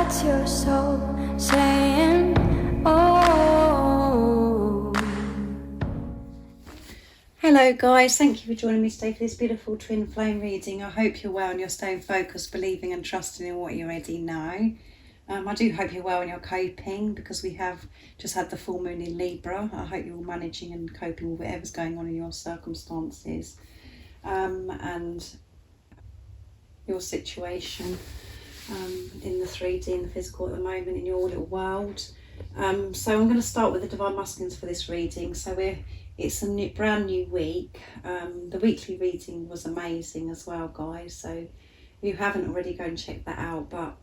That's your soul saying, oh. Hello guys, thank you for joining me today for this beautiful twin flame reading. I hope you're well and you're staying focused, believing and trusting in what you already know. I do hope you're well and you're coping, because we have just had the full moon in Libra. I hope you're all managing and coping with whatever's going on in your circumstances and your situation in the 3D and the physical at the moment in your little world. So I'm going to start with the Divine Masculines for this reading. So it's a brand new week. The weekly reading was amazing as well, guys. So if you haven't already, go and check that out. But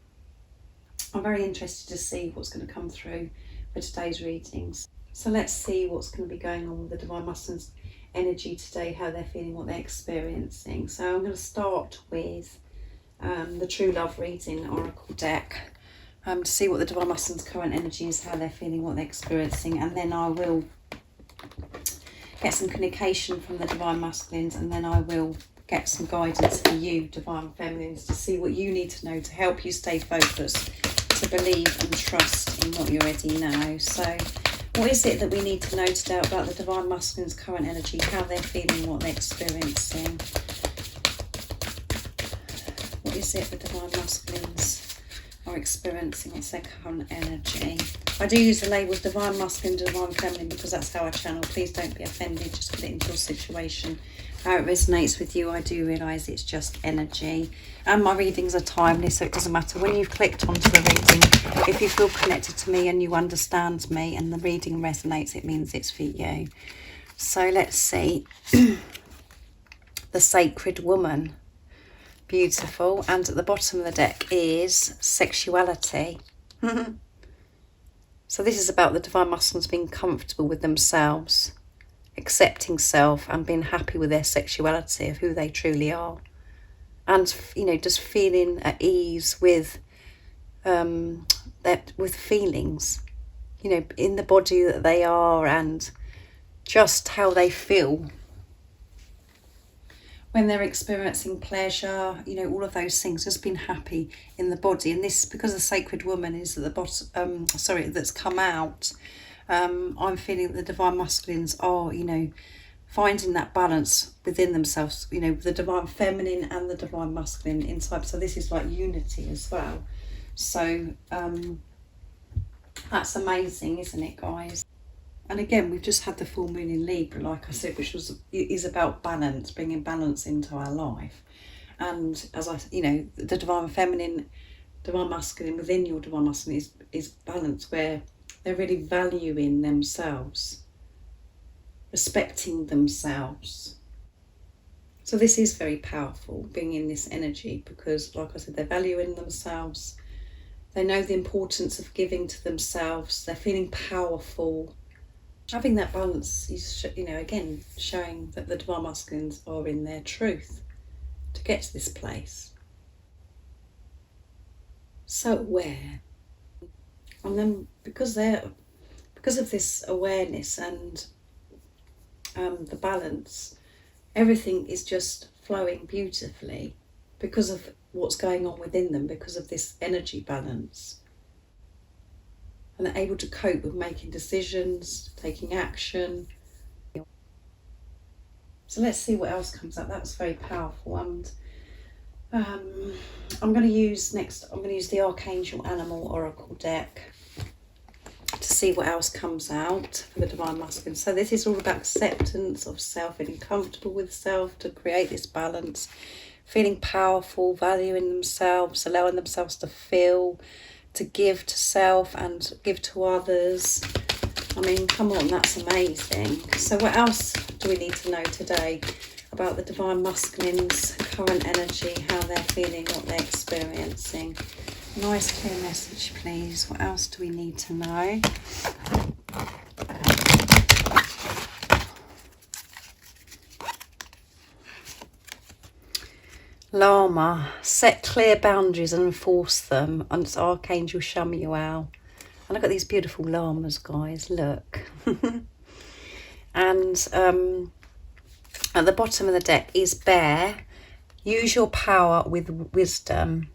I'm very interested to see what's going to come through for today's readings. So let's see what's going to be going on with the Divine Masculines energy today, how they're feeling, what they're experiencing. So I'm going to start with the True Love reading Oracle deck to see what the Divine Masculines current energy is, how they're feeling, what they're experiencing, and then I will get some communication from the Divine Masculines, and then I will get some guidance for you, Divine Feminines, to see what you need to know to help you stay focused, to believe and trust in what you already know. So what is it that we need to know today about the Divine Masculines current energy, how they're feeling, what they're experiencing? What is it the Divine Masculines are experiencing? What's their current energy? I do use the labels Divine Masculine, Divine Feminine because that's how I channel. Please don't be offended, just put it into your situation. How it resonates with you, I do realise it's just energy. And my readings are timeless, so it doesn't matter when you've clicked onto the reading. If you feel connected to me and you understand me and the reading resonates, it means it's for you. So let's see. The Sacred Woman. Beautiful. And at the bottom of the deck is sexuality. So this is about the Divine Masculines being comfortable with themselves, accepting self and being happy with their sexuality, of who they truly are. And, you know, just feeling at ease with with feelings, you know, in the body that they are, and just how they feel when they're experiencing pleasure, you know, all of those things, just being happy in the body. And this, because the Sacred Woman is at the bottom, that's come out, I'm feeling that the Divine Masculines are, you know, finding that balance within themselves, you know, the Divine Feminine and the Divine Masculine inside. So this is like unity as well. So that's amazing, isn't it, guys? And again, we've just had the full moon in Libra, like I said, which is about balance, bringing balance into our life. And as you know, the Divine Feminine, Divine Masculine within your Divine Masculine is balance, where they're really valuing themselves, respecting themselves. So this is very powerful, being in this energy, because like I said, they're valuing themselves. They know the importance of giving to themselves. They're feeling powerful. Having that balance is, you know, again, showing that the Divine Masculines are in their truth to get to this place. So aware. And then because of this awareness and the balance, everything is just flowing beautifully because of what's going on within them, because of this energy balance. And they're able to cope with making decisions, taking action. So let's see what else comes up. That was very powerful. And I'm going to use the Archangel Animal Oracle deck to see what else comes out for the Divine Masculine. So this is all about acceptance of self, feeling comfortable with self, to create this balance, feeling powerful, valuing themselves, allowing themselves to feel, to give to self and give to others. I mean, come on, that's amazing. So what else do we need to know today about the Divine Masculines' current energy, how they're feeling, what they're experiencing? Nice clear message, please. What else do we need to know? Llama, set clear boundaries and enforce them. And it's Archangel Chamuel. And look at these beautiful llamas, guys, look. And at the bottom of the deck is Bear. Use your power with wisdom.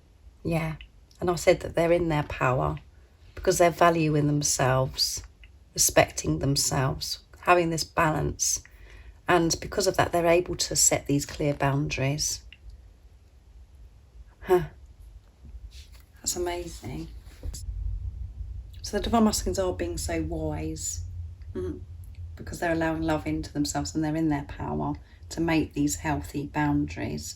Yeah. And I said that they're in their power because they're valuing themselves, respecting themselves, having this balance. And because of that, they're able to set these clear boundaries. That's amazing. So the divine masculines are being so wise because they're allowing love into themselves and they're in their power to make these healthy boundaries.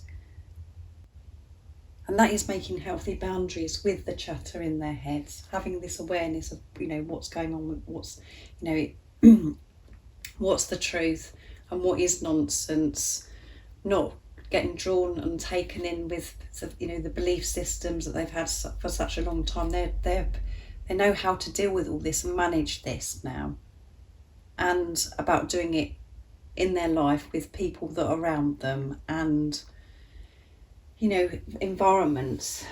And that is making healthy boundaries with the chatter in their heads, having this awareness of, what's going on, what's the truth and what is nonsense, not getting drawn and taken in with, the belief systems that they've had for such a long time. They know how to deal with all this and manage this now, and about doing it in their life with people that are around them and environments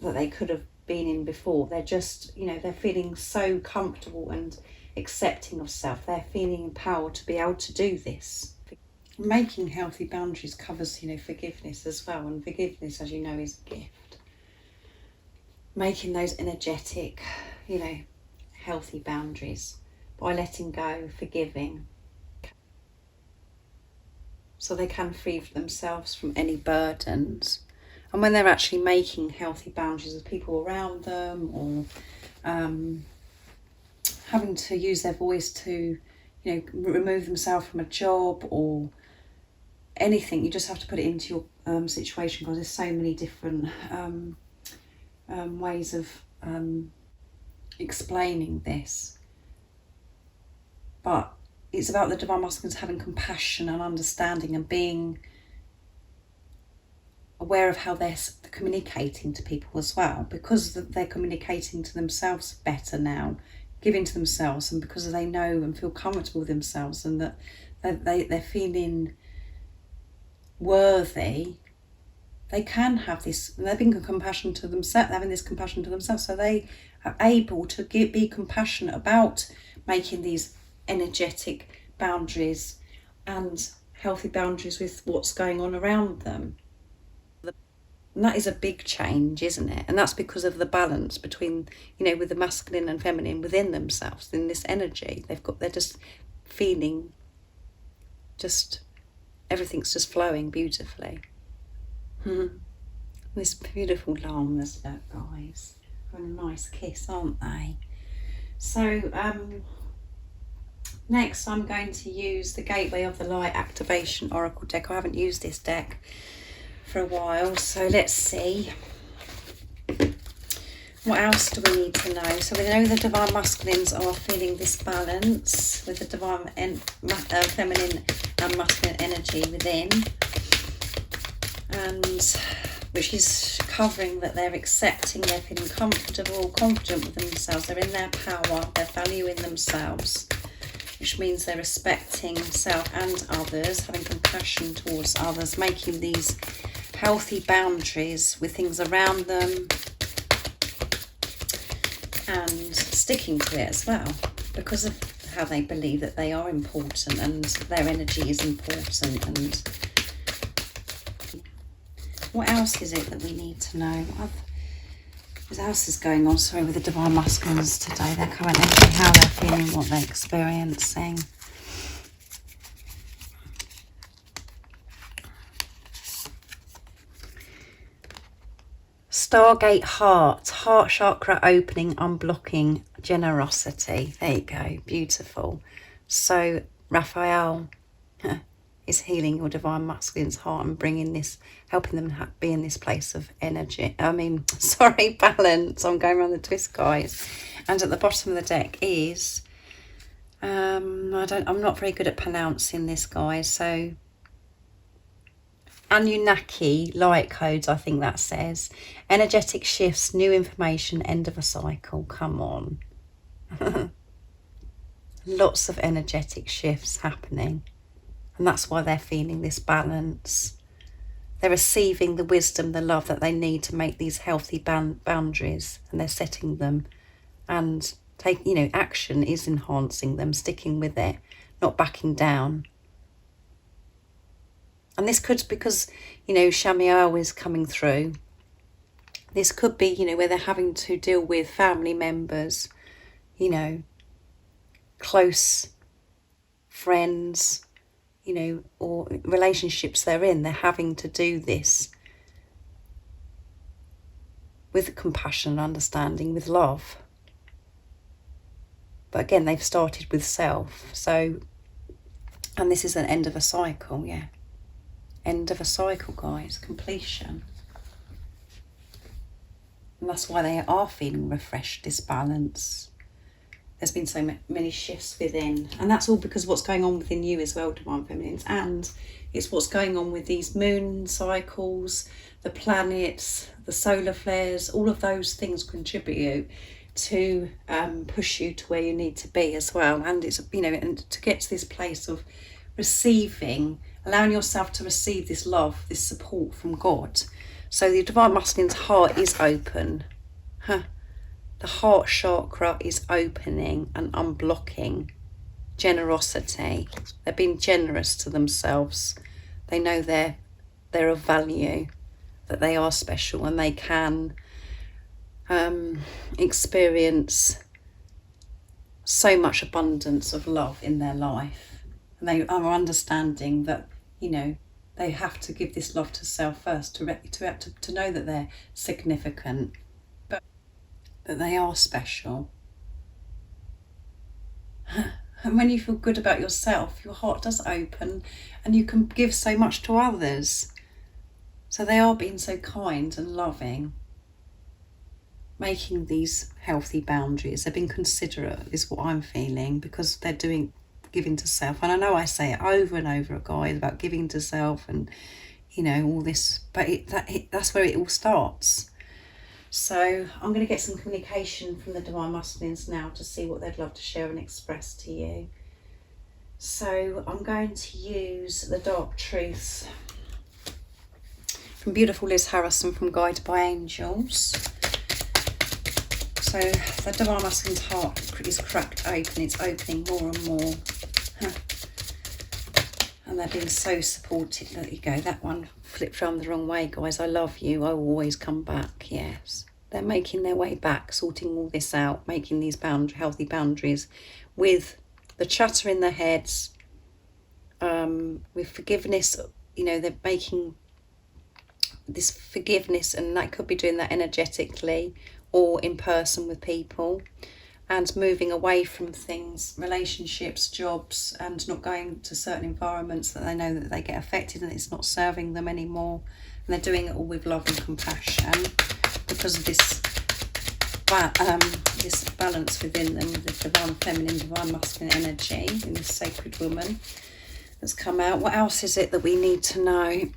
that they could have been in before. They're just, they're feeling so comfortable and accepting of self. They're feeling empowered to be able to do this. Making healthy boundaries covers, forgiveness as well. And forgiveness, as you know, is a gift. Making those energetic, healthy boundaries by letting go, forgiving, so they can free themselves from any burdens. And when they're actually making healthy boundaries with people around them, or having to use their voice to, remove themselves from a job or anything, you just have to put it into your situation, because there's so many different ways of explaining this. But it's about the divine masculines having compassion and understanding and being aware of how they're communicating to people as well, because they're communicating to themselves better now, giving to themselves, and because they know and feel comfortable with themselves, and that they're feeling worthy, they can have this, and they're being compassion to themselves, having this compassion to themselves, so they are able to be compassionate about making these energetic boundaries and healthy boundaries with what's going on around them. And that is a big change, isn't it? And that's because of the balance between, with the masculine and feminine within themselves, in this energy. They're just feeling, everything's just flowing beautifully. This beautiful llamas, look, guys. Having a nice kiss, aren't they? So, next I'm going to use the Gateway of the Light Activation Oracle deck. I haven't used this deck for a while, so let's see. What else do we need to know? So we know the divine masculines are feeling this balance with the divine feminine and masculine energy within, and which is covering that they're accepting, they're feeling comfortable, confident with themselves, they're in their power, they're valuing themselves, which means they're respecting self and others, having compassion towards others, making these healthy boundaries with things around them, and sticking to it as well, because of how they believe that they are important and their energy is important. And what else is it that we need to know? What else is going on, with the divine masculines today? Their current energy, how they're feeling, what they're experiencing. Stargate heart chakra opening, unblocking generosity. There you go, beautiful. So Raphael is healing your divine masculine's heart and bringing this, helping them be in this place of energy. Balance. I'm going around the twist, guys. And at the bottom of the deck is, I'm not very good at pronouncing this, guys. So Anunnaki light codes, I think that says. Energetic shifts, new information, end of a cycle. Come on. Lots of energetic shifts happening. And that's why they're feeling this balance. They're receiving the wisdom, the love that they need to make these healthy boundaries. And they're setting them. And action is enhancing them, sticking with it, not backing down. And this could, because, Shamiel is coming through, This could be, you know, where they're having to deal with family members, you know, close friends, you know, or relationships they're in. They're having to do this with compassion and understanding, with love. But again, they've started with self. So, and this is an end of a cycle, yeah. End of a cycle, guys. Completion. And that's why they are feeling refreshed, this balance. There's been so many shifts within. And that's all because of what's going on within you as well, Divine Feminines. And it's what's going on with these moon cycles, the planets, the solar flares. All of those things contribute to push you to where you need to be as well. And it's, you know, and to get to this place of receiving, allowing yourself to receive this love, this support from God. So the Divine Masculine's heart is open. The heart chakra is opening and unblocking. Generosity. They're being generous to themselves. They know they're of value, that they are special, and they can experience so much abundance of love in their life. And they are understanding that, you know, they have to give this love to self first to know that they're significant, but that they are special. And when you feel good about yourself, your heart does open and you can give so much to others. So they are being so kind and loving, making these healthy boundaries. They're being considerate, is what I'm feeling, because they're giving to self. And I know I say it over and over, guys, about giving to self and, you know, all this, but that's where it all starts. So I'm going to get some communication from the Divine Masculines now to see what they'd love to share and express to you. So I'm going to use the Dark Truths from beautiful Liz Harrison from Guided by Angels. So the Divine Masculine's heart is cracked open. It's opening more and more. And they're being so supportive. There you go. That one flipped around the wrong way, guys. I love you. I will always come back. Yes. They're making their way back, sorting all this out, making these healthy boundaries with the chatter in their heads, with forgiveness. You know, they're making this forgiveness, and that could be doing that energetically or in person with people, and moving away from things, relationships, jobs, and not going to certain environments that they know that they get affected and it's not serving them anymore. And they're doing it all with love and compassion because of this balance within them, the divine feminine, divine masculine energy in this sacred woman that's come out. What else is it that we need to know?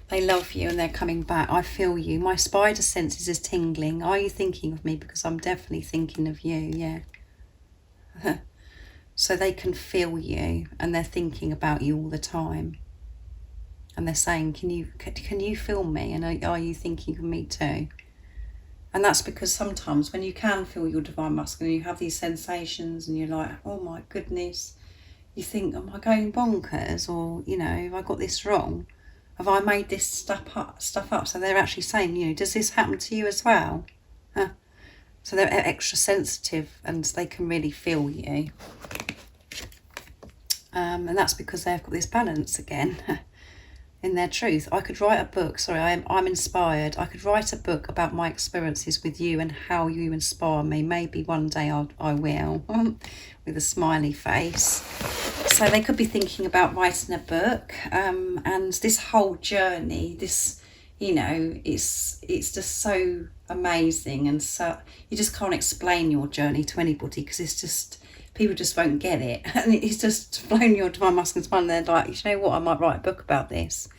They love you and they're coming back. I feel you. My spider senses is tingling. Are you thinking of me? Because I'm definitely thinking of you, yeah. So they can feel you and they're thinking about you all the time. And they're saying, can you feel me? And are you thinking of me too? And that's because sometimes when you can feel your divine masculine, you have these sensations and you're like, oh my goodness. You think, am I going bonkers? Or, you know, have I got this wrong? Have I made this stuff up? So they're actually saying, you know, does this happen to you as well? So they're extra sensitive and they can really feel you. And that's because they've got this balance again in their truth. I could write a book, I'm inspired. I could write a book about my experiences with you and how you inspire me. Maybe one day I will, with a smiley face. So they could be thinking about writing a book, and this whole journey, this, you know, it's just so amazing, and so you just can't explain your journey to anybody because it's just, people just won't get it. And it's just blown your divine masculine's mind. They're like, you know what, I might write a book about this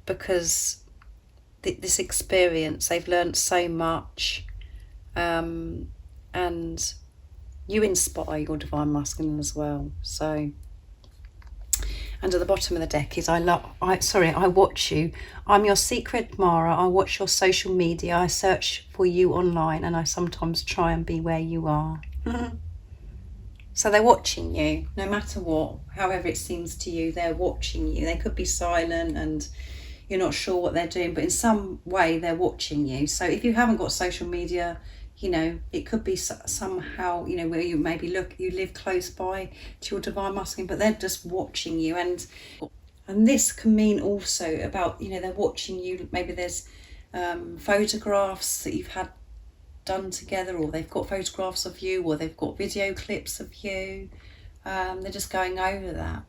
because this experience, they've learned so much, and you inspire your divine masculine as well. So, and at the bottom of the deck is I watch you. I'm your secret admirer. I watch your social media. I search for you online, and I sometimes try and be where you are. So they're watching you, no matter what, however it seems to you. They're watching you. They could be silent and, you're not sure what they're doing, but in some way they're watching you. So if you haven't got social media, you know, it could be somehow, you know, where you maybe you live close by to your divine masculine, but they're just watching you. And this can mean also about, you know, they're watching you. Maybe there's photographs that you've had done together, or they've got photographs of you, or they've got video clips of you. They're just going over that,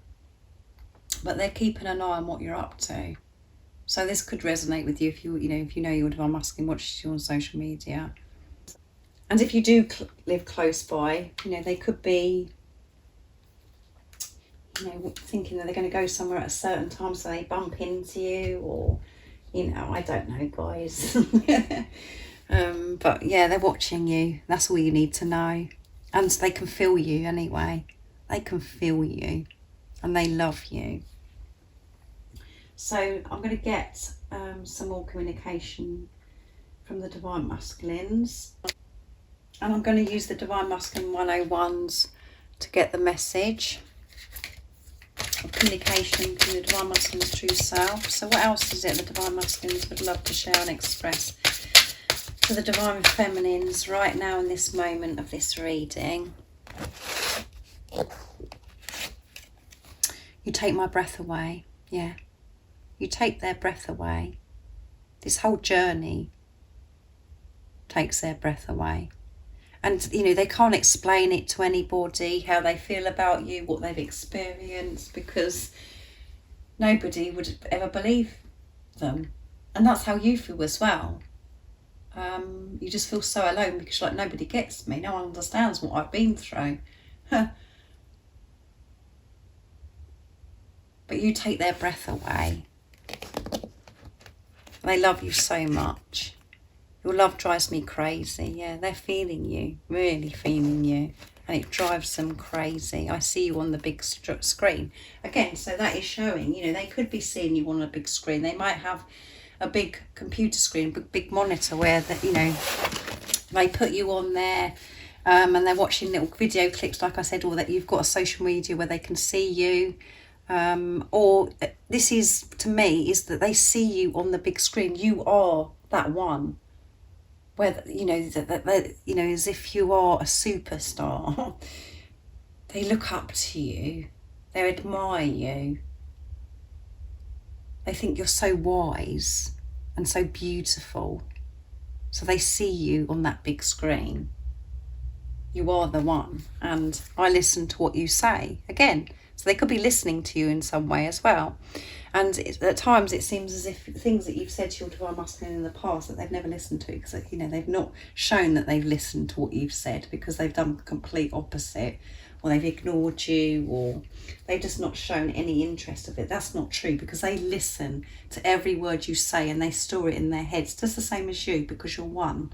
but they're keeping an eye on what you're up to. So this could resonate with you if you know your divine masculine watches you on social media. And if you do live close by, you know, they could be, you know, thinking that they're going to go somewhere at a certain time, so they bump into you, or, you know, I don't know, guys. But yeah, they're watching you. That's all you need to know. And they can feel you anyway. They can feel you, and they love you. So I'm going to get some more communication from the divine masculines. And I'm going to use the Divine Masculine 101s to get the message of communication from the Divine Masculine's true self. So what else is it the Divine Masculines would love to share and express to the Divine Feminines right now in this moment of this reading? You take my breath away. Yeah. You take their breath away. This whole journey takes their breath away. And, you know, they can't explain it to anybody, how they feel about you, what they've experienced, because nobody would ever believe them. And that's how you feel as well. You just feel so alone because you're like, nobody gets me. No one understands what I've been through. But you take their breath away. They love you so much. Your love drives me crazy. Yeah, they're feeling you, really feeling you. And it drives them crazy. I see you on the big screen. Again, so that is showing, you know, they could be seeing you on a big screen. They might have a big computer screen, big monitor where, you know, they put you on there and they're watching little video clips, like I said, or that you've got a social media where they can see you. Or this is, to me, is that they see you on the big screen. You are that one. Where, you know, that you know, as if you are a superstar. They look up to you. They admire you. They think you're so wise and so beautiful. So they see you on that big screen. You are the one. And I listen to what you say. Again, so they could be listening to you in some way as well. And at times it seems as if things that you've said to your divine masculine in the past that they've never listened to, because, you know, they've not shown that they've listened to what you've said, because they've done the complete opposite, or they've ignored you, or they've just not shown any interest of it. That's not true, because they listen to every word you say and they store it in their heads, just the same as you, because you're one.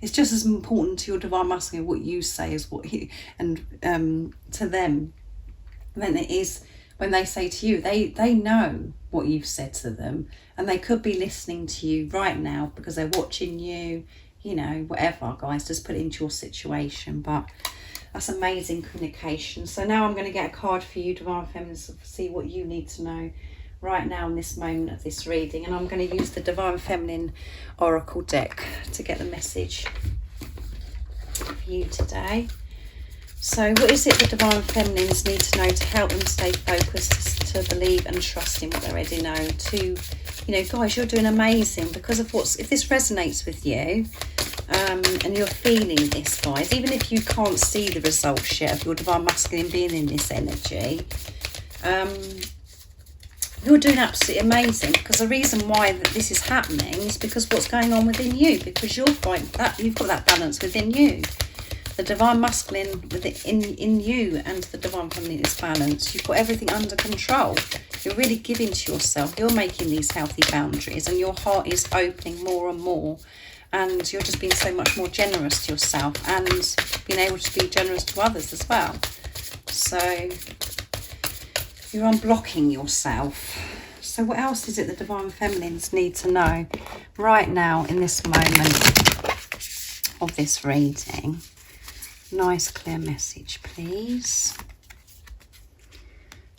It's just as important to your divine masculine what you say as what you, and to them, than it is when they say to you. They know what you've said to them, and they could be listening to you right now because they're watching you, you know, whatever, guys, just put it into your situation. But that's amazing communication. So now I'm going to get a card for you, Divine Feminines, to see what you need to know right now in this moment of this reading. And I'm going to use the Divine Feminine Oracle deck to get the message for you today. So what is it the Divine Feminines need to know to help them stay focused, to believe and trust in what they already know? To, you know, guys, you're doing amazing because of if this resonates with you, and you're feeling this, guys, even if you can't see the results yet of your divine masculine being in this energy, you're doing absolutely amazing, because the reason why this is happening is because what's going on within you, because you'll find that you've got that balance within you. The divine masculine in you and the divine feminine is balanced. You've got everything under control. You're really giving to yourself. You're making these healthy boundaries, and your heart is opening more and more. And you're just being so much more generous to yourself and being able to be generous to others as well. So you're unblocking yourself. So what else is it the divine feminines need to know right now in this moment of this reading? Nice clear message, please.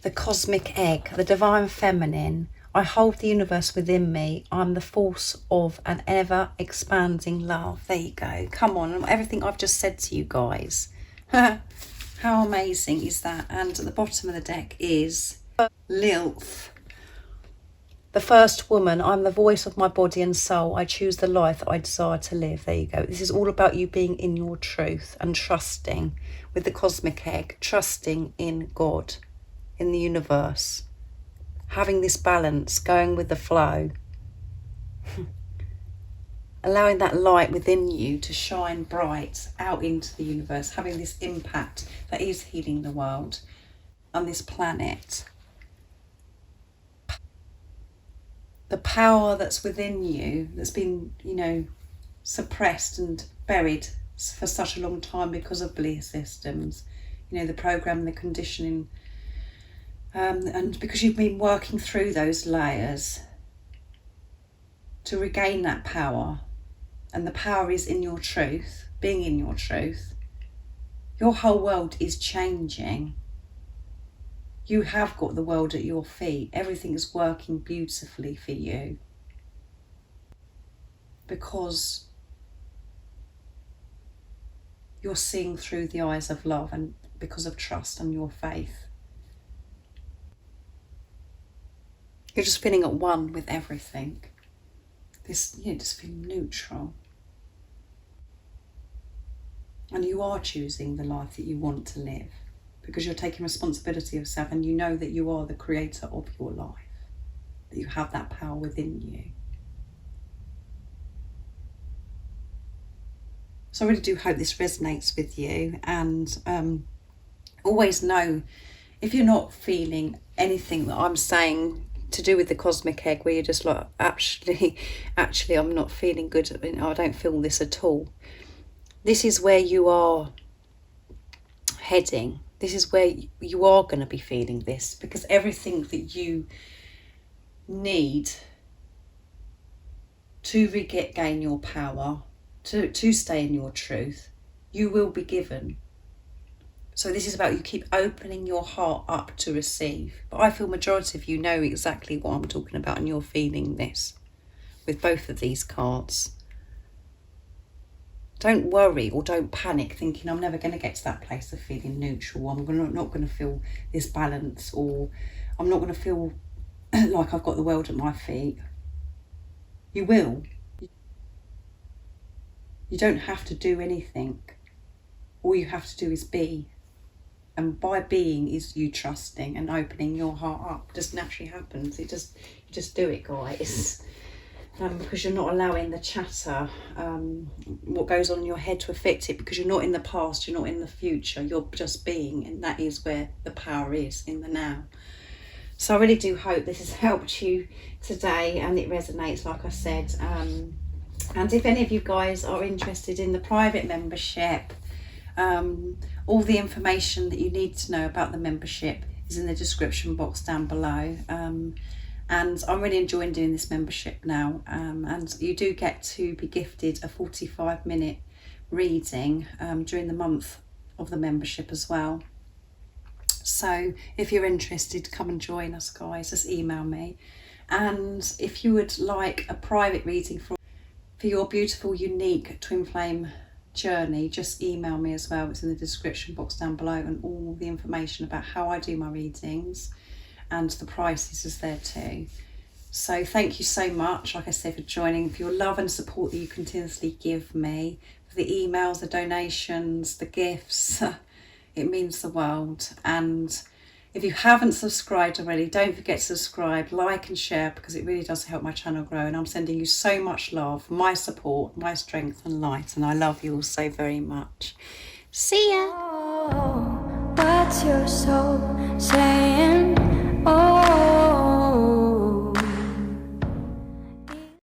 The cosmic egg, the divine feminine, I hold the universe within me. I'm the force of an ever-expanding love. There you go. Come on, everything I've just said to you guys. How amazing is that? And at the bottom of the deck is Lilith. The first woman. I'm the voice of my body and soul. I choose the life that I desire to live. There you go. This is all about you being in your truth and trusting with the cosmic egg, trusting in God, in the universe, having this balance, going with the flow, allowing that light within you to shine bright out into the universe, having this impact that is healing the world on this planet. The power that's within you, that's been, suppressed and buried for such a long time because of belief systems, the program, the conditioning, and because you've been working through those layers to regain that power. And the power is in your truth, being in your truth. Your whole world is changing. You have got the world at your feet. Everything is working beautifully for you. Because you're seeing through the eyes of love and because of trust and your faith. You're just feeling at one with everything. Just feeling neutral. And you are choosing the life that you want to live because you're taking responsibility of yourself and you know that you are the creator of your life, that you have that power within you. So I really do hope this resonates with you, and always know if you're not feeling anything that I'm saying to do with the cosmic egg, where you're just like, actually I'm not feeling good, I don't feel this at all. This is where you are heading. This is where you are going to be feeling this, because everything that you need to regain your power, to stay in your truth, you will be given. So this is about you keep opening your heart up to receive. But I feel majority of you know exactly what I'm talking about, and you're feeling this with both of these cards. Don't worry or don't panic thinking I'm never going to get to that place of feeling neutral. I'm not going to feel this balance, or I'm not going to feel like I've got the world at my feet. You will. You don't have to do anything. All you have to do is be. And by being is you trusting and opening your heart up. It just naturally happens. You just do it, guys. Because you're not allowing the chatter, what goes on in your head to affect it, because you're not in the past, you're not in the future, you're just being, and that is where the power is, in the now. So I really do hope this has helped you today and it resonates, like I said. And if any of you guys are interested in the private membership, all the information that you need to know about the membership is in the description box down below. And I'm really enjoying doing this membership now. And you do get to be gifted a 45-minute reading during the month of the membership as well. So if you're interested, come and join us, guys. Just email me. And if you would like a private reading for your beautiful, unique twin flame journey, just email me as well. It's in the description box down below, and all the information about how I do my readings and the prices is there too. So thank you so much, like I said, for joining, for your love and support that you continuously give me, for the emails, the donations, the gifts. It means the world. And if you haven't subscribed already, don't forget to subscribe, like and share, because it really does help my channel grow. And I'm sending you so much love, my support, my strength and light, and I love you all so very much. See ya. Oh, what's your soul saying? Oh.